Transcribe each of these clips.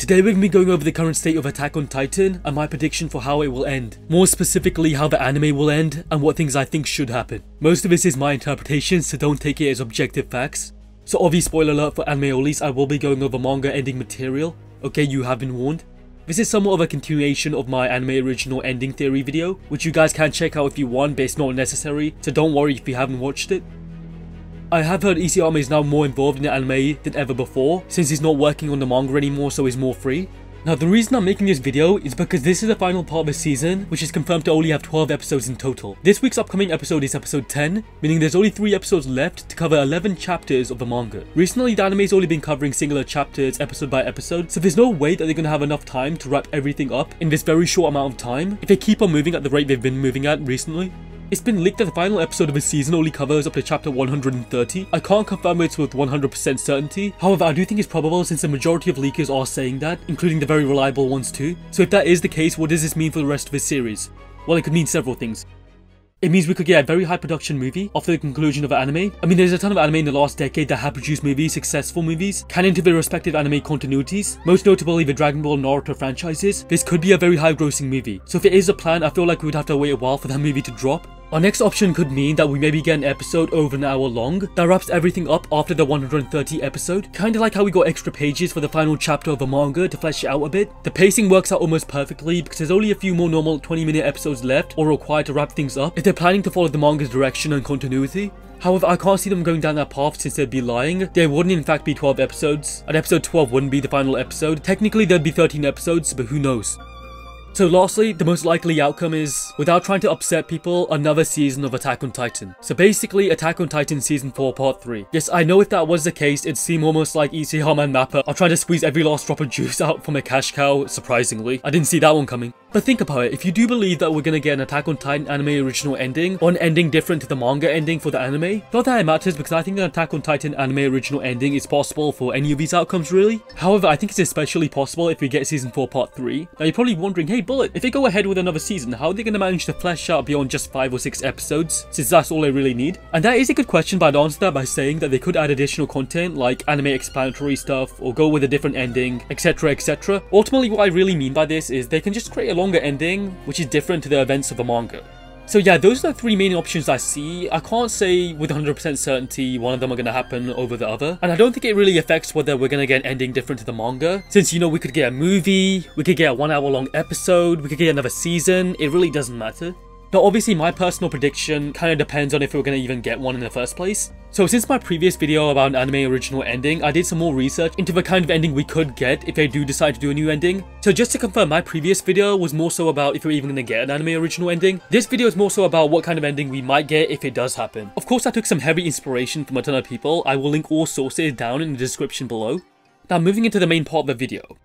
Today we're going to be going over the current state of Attack on Titan and my prediction for how it will end. More specifically how the anime will end and what things I think should happen. Most of this is my interpretation, so don't take it as objective facts. So obvious spoiler alert for anime onlys, I will be going over manga ending material. Okay, you have been warned. This is somewhat of a continuation of my anime original ending theory video, which you guys can check out if you want, but it's not necessary, so don't worry if you haven't watched it. I have heard Isayama is now more involved in the anime than ever before, since he's not working on the manga anymore, so he's more free. Now the reason I'm making this video is because this is the final part of the season, which is confirmed to only have 12 episodes in total. This week's upcoming episode is episode 10, meaning there's only 3 episodes left to cover 11 chapters of the manga. Recently the anime's only been covering singular chapters episode by episode, so there's no way that they're gonna have enough time to wrap everything up in this very short amount of time, if they keep on moving at the rate they've been moving at recently. It's been leaked that the final episode of the season only covers up to chapter 130. I can't confirm it with 100% certainty, however I do think it's probable since the majority of leakers are saying that, including the very reliable ones too. So if that is the case, what does this mean for the rest of the series? Well, it could mean several things. It means we could get a very high production movie after the conclusion of the anime. I mean, there's a ton of anime in the last decade that have produced movies, successful movies, canon to their respective anime continuities, most notably the Dragon Ball and Naruto franchises. This could be a very high grossing movie. So if it is a plan, I feel like we would have to wait a while for that movie to drop. Our next option could mean that we maybe get an episode over an hour long that wraps everything up after the 130 episode. Kinda like how we got extra pages for the final chapter of a manga to flesh it out a bit. The pacing works out almost perfectly because there's only a few more normal 20-minute episodes left or required to wrap things up if they're planning to follow the manga's direction and continuity. However, I can't see them going down that path since they'd be lying. There wouldn't in fact be 12 episodes, and episode 12 wouldn't be the final episode. Technically there'd be 13 episodes, but who knows. So lastly, the most likely outcome is, without trying to upset people, another season of Attack on Titan. So basically, Attack on Titan Season 4 Part 3. Yes, I know if that was the case, it'd seem almost like Isayama and Mappa are trying to squeeze every last drop of juice out from a cash cow, surprisingly. I didn't see that one coming. But think about it, if you do believe that we're gonna get an Attack on Titan anime original ending, or an ending different to the manga ending for the anime, not that it matters because I think an Attack on Titan anime original ending is possible for any of these outcomes really. However, I think it's especially possible if we get Season 4 Part 3. Now you're probably wondering, hey Bullet, if they go ahead with another season, how are they gonna manage to flesh out beyond just 5 or 6 episodes, since that's all they really need? And that is a good question, but I'd answer that by saying that they could add additional content like anime explanatory stuff, or go with a different ending, etc, etc. Ultimately what I really mean by this is they can just create a longer ending, which is different to the events of the manga. So yeah, those are the 3 main options I see. I can't say with 100% certainty one of them are going to happen over the other. And I don't think it really affects whether we're going to get an ending different to the manga. Since, you know, we could get a movie, we could get a 1 hour long episode, we could get another season. It really doesn't matter. Now obviously my personal prediction kind of depends on if we're going to even get one in the first place. So since my previous video about an anime original ending, I did some more research into the kind of ending we could get if they do decide to do a new ending. So just to confirm, my previous video was more so about if we're even going to get an anime original ending. This video is more so about what kind of ending we might get if it does happen. Of course I took some heavy inspiration from a ton of people. I will link all sources down in the description below. Now moving into the main part of the video.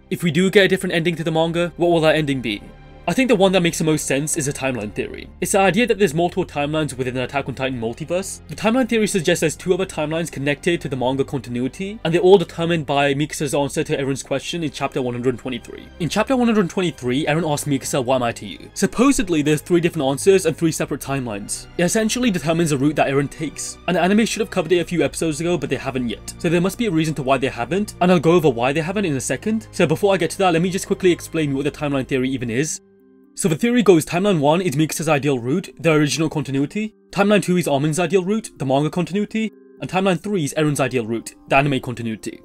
If we do get a different ending to the manga, what will that ending be? I think the one that makes the most sense is a timeline theory. It's the idea that there's multiple timelines within the Attack on Titan multiverse. The timeline theory suggests there's 2 other timelines connected to the manga continuity, and they're all determined by Mikasa's answer to Eren's question in chapter 123. In chapter 123, Eren asks Mikasa, "What am I to you?" Supposedly, there's 3 different answers and 3 separate timelines. It essentially determines the route that Eren takes. And the anime should have covered it a few episodes ago, but they haven't yet. So there must be a reason to why they haven't, and I'll go over why they haven't in a second. So before I get to that, let me just quickly explain what the timeline theory even is. So the theory goes, timeline 1 is Mikasa's ideal route, the original continuity. Timeline 2 is Armin's ideal route, the manga continuity. And timeline 3 is Eren's ideal route, the anime continuity.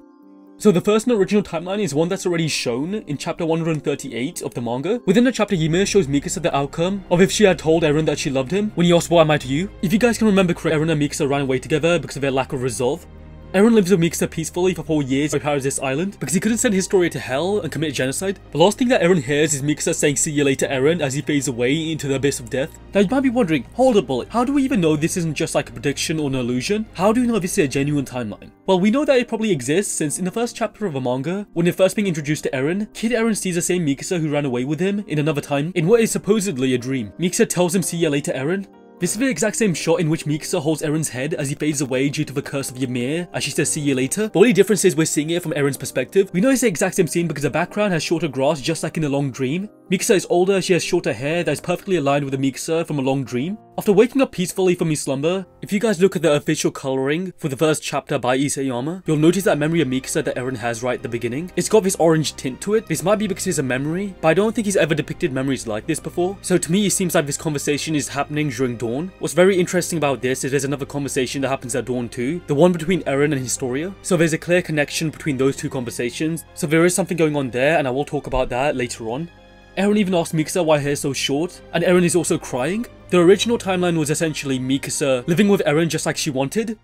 So the first and original timeline is one that's already shown in chapter 138 of the manga. Within the chapter, Ymir shows Mikasa the outcome of if she had told Eren that she loved him when he asked, "What am I to you?" If you guys can remember correctly, Eren and Mikasa ran away together because of their lack of resolve. Eren lives with Mikasa peacefully for 4 years on Paradise Island because he couldn't send his story to hell and commit genocide. The last thing that Eren hears is Mikasa saying "see you later Eren" as he fades away into the abyss of death. Now you might be wondering, hold up Bullet, how do we even know this isn't just like a prediction or an illusion? How do we know this is a genuine timeline? Well, we know that it probably exists since in the first chapter of the manga, when they're first being introduced to Eren, Kid Eren sees the same Mikasa who ran away with him in another time in what is supposedly a dream. Mikasa tells him "see you later Eren." This is the exact same shot in which Mikasa holds Eren's head as he fades away due to the curse of Ymir, as she says "see you later." The only difference is we're seeing it from Eren's perspective. We know it's the exact same scene because the background has shorter grass just like in a long dream. Mikasa is older, she has shorter hair that is perfectly aligned with the Mikasa from a long dream. After waking up peacefully from his slumber, if you guys look at the official coloring for the first chapter by Isayama, you'll notice that memory of Mikasa that Eren has right at the beginning. It's got this orange tint to it. This might be because it's a memory, but I don't think he's ever depicted memories like this before. So to me, it seems like this conversation is happening during dawn. What's very interesting about this is there's another conversation that happens at dawn too, the one between Eren and Historia. So there's a clear connection between those two conversations. So there is something going on there, and I will talk about that later on. Eren even asks Mikasa why her hair is so short, and Eren is also crying. The original timeline was essentially Mikasa living with Eren just like she wanted.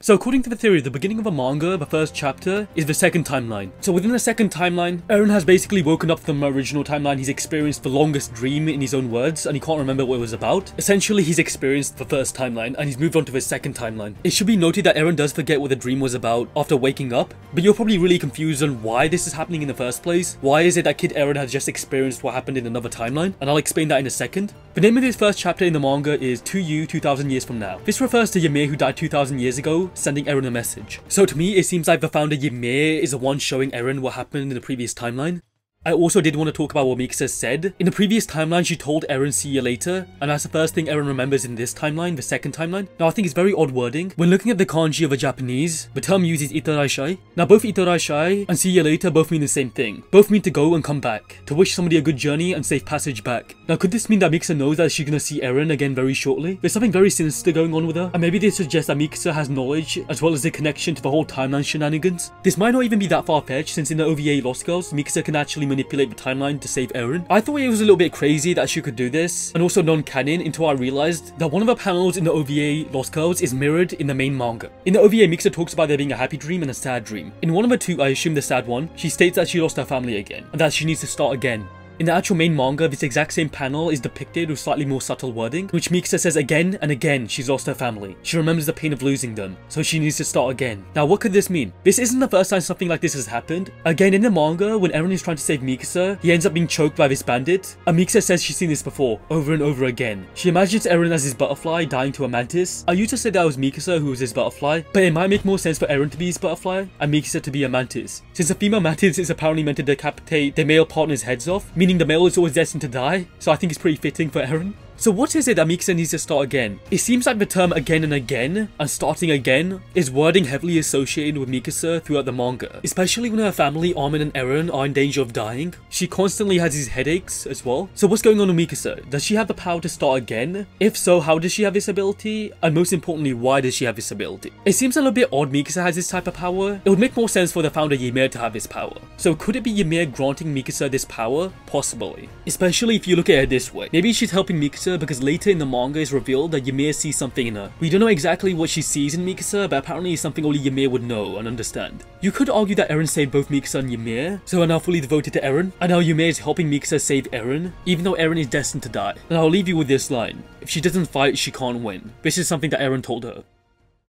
So according to the theory, the beginning of a manga, the first chapter, is the second timeline. So within the second timeline, Eren has basically woken up from the original timeline. He's experienced the longest dream in his own words, and he can't remember what it was about. Essentially, he's experienced the first timeline, and he's moved on to the second timeline. It should be noted that Eren does forget what the dream was about after waking up, but you're probably really confused on why this is happening in the first place. Why is it that Kid Eren has just experienced what happened in another timeline? And I'll explain that in a second. The name of this first chapter in the manga is To You 2000 Years From Now. This refers to Ymir, who died 2000 years ago, sending Eren a message. So to me, it seems like the founder Ymir is the one showing Eren what happened in the previous timeline. I also did want to talk about what Mikasa said. In the previous timeline, she told Eren see you later, and that's the first thing Eren remembers in this timeline, the second timeline. Now I think it's very odd wording. When looking at the kanji of a Japanese, the term uses itaraishai. Now both itaraishai and see you later both mean the same thing. Both mean to go and come back, to wish somebody a good journey and safe passage back. Now could this mean that Mikasa knows that she's gonna see Eren again very shortly? There's something very sinister going on with her, and maybe this suggests that Mikasa has knowledge as well as the connection to the whole timeline shenanigans. This might not even be that far-fetched, since in the OVA Lost Girls, Mikasa can actually manipulate the timeline to save Eren. I thought it was a little bit crazy that she could do this, and also non-canon, until I realized that one of the panels in the OVA Lost Girls is mirrored in the main manga. In the OVA, Mikasa talks about there being a happy dream and a sad dream. In one of the two, I assume the sad one, she states that she lost her family again, and that she needs to start again. In the actual main manga, this exact same panel is depicted with slightly more subtle wording, which Mikasa says again and again she's lost her family. She remembers the pain of losing them, so she needs to start again. Now what could this mean? This isn't the first time something like this has happened. Again, in the manga, when Eren is trying to save Mikasa, he ends up being choked by this bandit, and Mikasa says she's seen this before, over and over again. She imagines Eren as his butterfly dying to a mantis. I used to say that it was Mikasa who was his butterfly, but it might make more sense for Eren to be his butterfly, and Mikasa to be a mantis. Since a female mantis is apparently meant to decapitate their male partner's heads off, meaning the male is always destined to die, so I think it's pretty fitting for Eren. So what is it that Mikasa needs to start again? It seems like the term again and again and starting again is wording heavily associated with Mikasa throughout the manga, especially when her family, Armin and Eren, are in danger of dying. She constantly has these headaches as well. So what's going on with Mikasa? Does she have the power to start again? If so, how does she have this ability? And most importantly, why does she have this ability? It seems a little bit odd Mikasa has this type of power. It would make more sense for the founder Ymir to have this power. So could it be Ymir granting Mikasa this power? Possibly. Especially if you look at it this way. Maybe she's helping Mikasa because later in the manga it's revealed that Ymir sees something in her. We don't know exactly what she sees in Mikasa, but apparently it's something only Ymir would know and understand. You could argue that Eren saved both Mikasa and Ymir, so are now fully devoted to Eren, and now Ymir is helping Mikasa save Eren, even though Eren is destined to die. And I'll leave you with this line: if she doesn't fight, she can't win. This is something that Eren told her.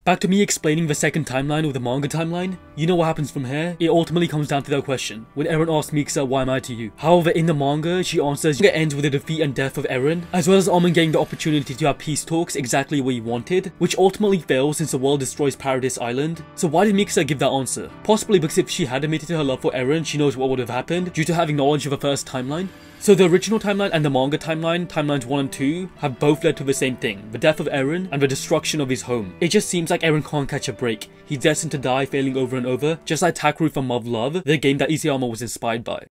Back to me explaining the second timeline of the manga timeline. You know what happens from here? It ultimately comes down to that question, when Eren asks Mikasa, why am I to you? However, in the manga, she answers it ends with the defeat and death of Eren, as well as Armin getting the opportunity to have peace talks exactly what he wanted, which ultimately fails since the world destroys Paradise Island. So why did Mikasa give that answer? Possibly because if she had admitted to her love for Eren, she knows what would have happened, due to having knowledge of the first timeline. So the original timeline and the manga timeline, timelines 1 and 2, have both led to the same thing, the death of Eren and the destruction of his home. It just seems like Eren can't catch a break. He's destined to die, failing over and over, just like Takeru from Love Love, the game that Isayama was inspired by.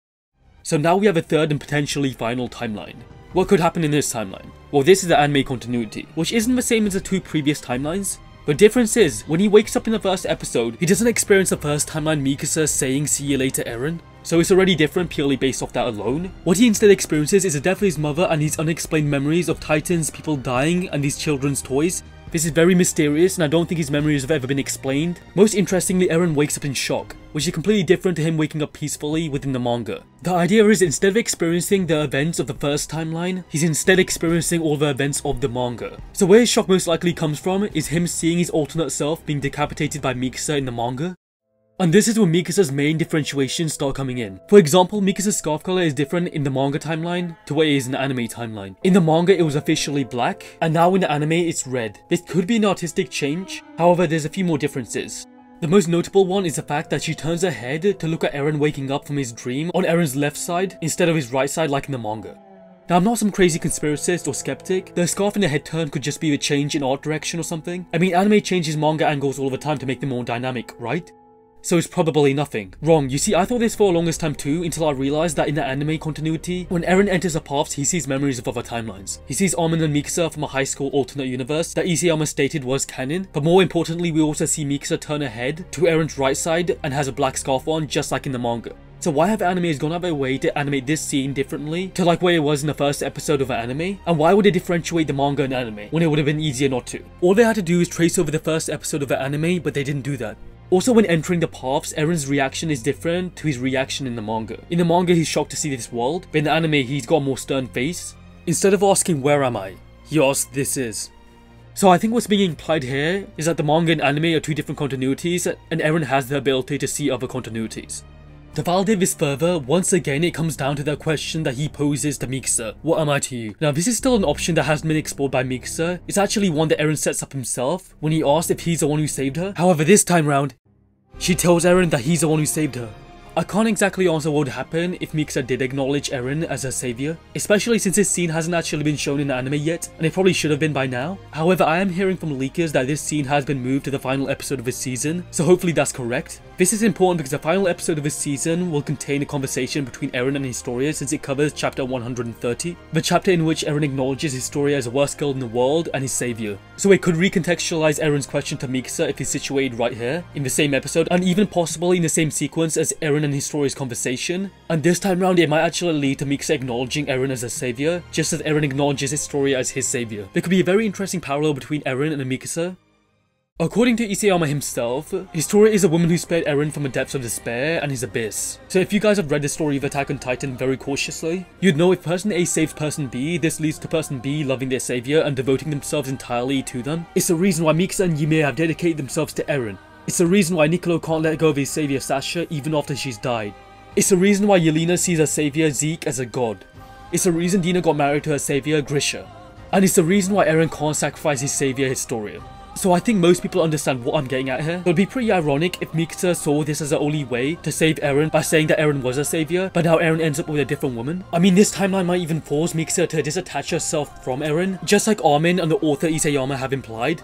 So now we have a third and potentially final timeline. What could happen in this timeline? Well, this is the anime continuity, which isn't the same as the two previous timelines. The difference is, when he wakes up in the first episode, he doesn't experience the first timeline Mikasa saying see you later Eren. So it's already different purely based off that alone. What he instead experiences is the death of his mother and his unexplained memories of Titans, people dying, and these children's toys. This is very mysterious, and I don't think his memories have ever been explained. Most interestingly, Eren wakes up in shock, which is completely different to him waking up peacefully within the manga. The idea is, instead of experiencing the events of the first timeline, he's instead experiencing all the events of the manga. So where his shock most likely comes from is him seeing his alternate self being decapitated by Mikasa in the manga. And this is when Mikasa's main differentiations start coming in. For example, Mikasa's scarf color is different in the manga timeline to what it is in the anime timeline. In the manga it was officially black, and now in the anime it's red. This could be an artistic change, however there's a few more differences. The most notable one is the fact that she turns her head to look at Eren waking up from his dream on Eren's left side instead of his right side like in the manga. Now, I'm not some crazy conspiracist or skeptic. The scarf and the head turn could just be a change in art direction or something. I mean, anime changes manga angles all the time to make them more dynamic, right? So it's probably nothing. Wrong. You see, I thought this for the longest time too, until I realized that in the anime continuity, when Eren enters the paths, he sees memories of other timelines. He sees Armin and Mikasa from a high school alternate universe that Isayama stated was canon, but more importantly, we also see Mikasa turn her head to Eren's right side and has a black scarf on, just like in the manga. So why have animes gone out of their way to animate this scene differently to like where it was in the first episode of an anime? And why would they differentiate the manga and anime when it would have been easier not to? All they had to do is trace over the first episode of the anime, but they didn't do that. Also, when entering the paths, Eren's reaction is different to his reaction in the manga. In the manga, he's shocked to see this world, but in the anime, he's got a more stern face. Instead of asking, "Where am I?" he asks, "This is." So I think what's being implied here is that the manga and anime are two different continuities, and Eren has the ability to see other continuities. To validate this further, once again it comes down to the question that he poses to Mikasa: "What am I to you?" Now, this is still an option that hasn't been explored by Mikasa. It's actually one that Eren sets up himself when he asks if he's the one who saved her. However, this time round, she tells Eren that he's the one who saved her. I can't exactly answer what would happen if Mikasa did acknowledge Eren as her savior, especially since this scene hasn't actually been shown in the anime yet, and it probably should have been by now. However, I am hearing from leakers that this scene has been moved to the final episode of this season, so hopefully that's correct. This is important because the final episode of this season will contain a conversation between Eren and Historia, since it covers chapter 130, the chapter in which Eren acknowledges Historia as the worst girl in the world and his savior. So it could recontextualize Eren's question to Mikasa if he's situated right here, in the same episode, and even possibly in the same sequence as Eren and Historia's conversation. And this time round, it might actually lead to Mikasa acknowledging Eren as a savior, just as Eren acknowledges Historia as his savior. There could be a very interesting parallel between Eren and Mikasa. According to Isayama himself, Historia is a woman who spared Eren from the depths of despair and his abyss. So if you guys have read the story of Attack on Titan very cautiously, you'd know if person A saves person B, this leads to person B loving their savior and devoting themselves entirely to them. It's the reason why Mikasa and Ymir have dedicated themselves to Eren. It's the reason why Niccolo can't let go of his savior Sasha even after she's died. It's the reason why Yelena sees her savior Zeke as a god. It's the reason Dina got married to her savior Grisha. And it's the reason why Eren can't sacrifice his savior Historia. So I think most people understand what I'm getting at here. It would be pretty ironic if Mikasa saw this as the only way to save Eren by saying that Eren was a savior, but now Eren ends up with a different woman. I mean, this timeline might even force Mikasa to disattach herself from Eren, just like Armin and the author Isayama have implied.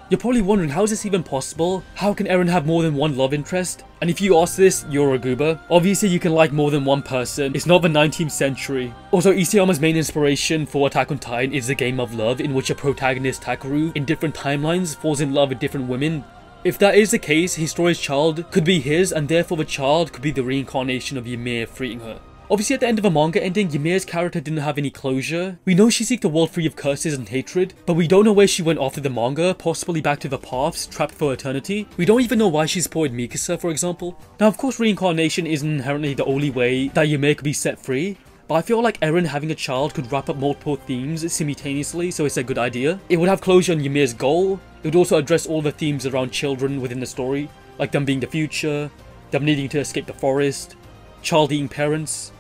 You're probably wondering, how is this even possible? How can Eren have more than one love interest? And if you ask this, you're a goober. Obviously you can like more than one person, it's not the 19th century. Also, Isayama's main inspiration for Attack on Titan is the game of love, in which a protagonist, Takeru, in different timelines falls in love with different women. If that is the case, Historia's child could be his, and therefore the child could be the reincarnation of Ymir freeing her. Obviously at the end of the manga ending, Ymir's character didn't have any closure. We know she seeked the world free of curses and hatred, but we don't know where she went after the manga, possibly back to the paths, trapped for eternity. We don't even know why she supported Mikasa, for example. Now of course reincarnation isn't inherently the only way that Ymir could be set free, but I feel like Eren having a child could wrap up multiple themes simultaneously, so it's a good idea. It would have closure on Ymir's goal. It would also address all the themes around children within the story, like them being the future, them needing to escape the forest, child-eating parents,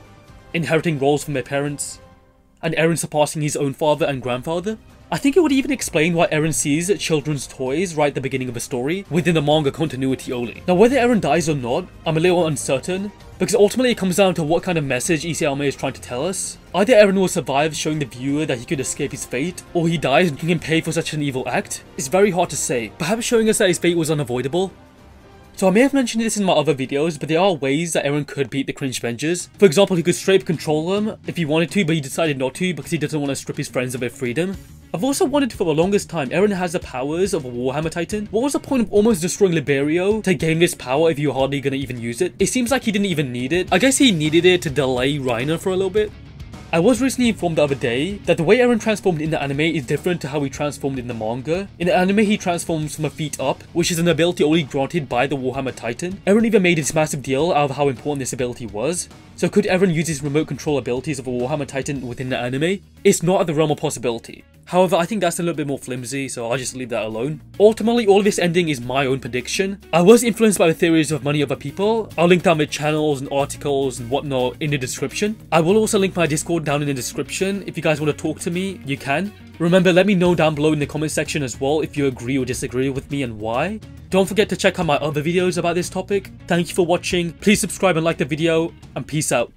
inheriting roles from their parents, and Eren surpassing his own father and grandfather. I think it would even explain why Eren sees children's toys right at the beginning of the story, within the manga continuity only. Now whether Eren dies or not, I'm a little uncertain, because ultimately it comes down to what kind of message Isayama is trying to tell us. Either Eren will survive, showing the viewer that he could escape his fate, or he dies and he can pay for such an evil act. It's very hard to say, perhaps showing us that his fate was unavoidable. So I may have mentioned this in my other videos, but there are ways that Eren could beat the Cringe Vengers. For example, he could straight up control them if he wanted to, but he decided not to because he doesn't want to strip his friends of their freedom. I've also wondered for the longest time, Eren has the powers of a Warhammer Titan. What was the point of almost destroying Liberio to gain this power if you're hardly gonna even use it? It seems like he didn't even need it. I guess he needed it to delay Reiner for a little bit. I was recently informed the other day that the way Eren transformed in the anime is different to how he transformed in the manga. In the anime, he transforms from a feet up, which is an ability only granted by the Warhammer Titan. Eren even made this massive deal out of how important this ability was. So could Eren use his remote control abilities of a Warhammer Titan within the anime? It's not at the realm of possibility. However, I think that's a little bit more flimsy, so I'll just leave that alone. Ultimately, all of this ending is my own prediction. I was influenced by the theories of many other people. I'll link down their channels and articles and whatnot in the description. I will also link my Discord down in the description. If you guys want to talk to me, you can. Remember, let me know down below in the comment section as well if you agree or disagree with me and why. Don't forget to check out my other videos about this topic. Thank you for watching. Please subscribe and like the video, and peace out.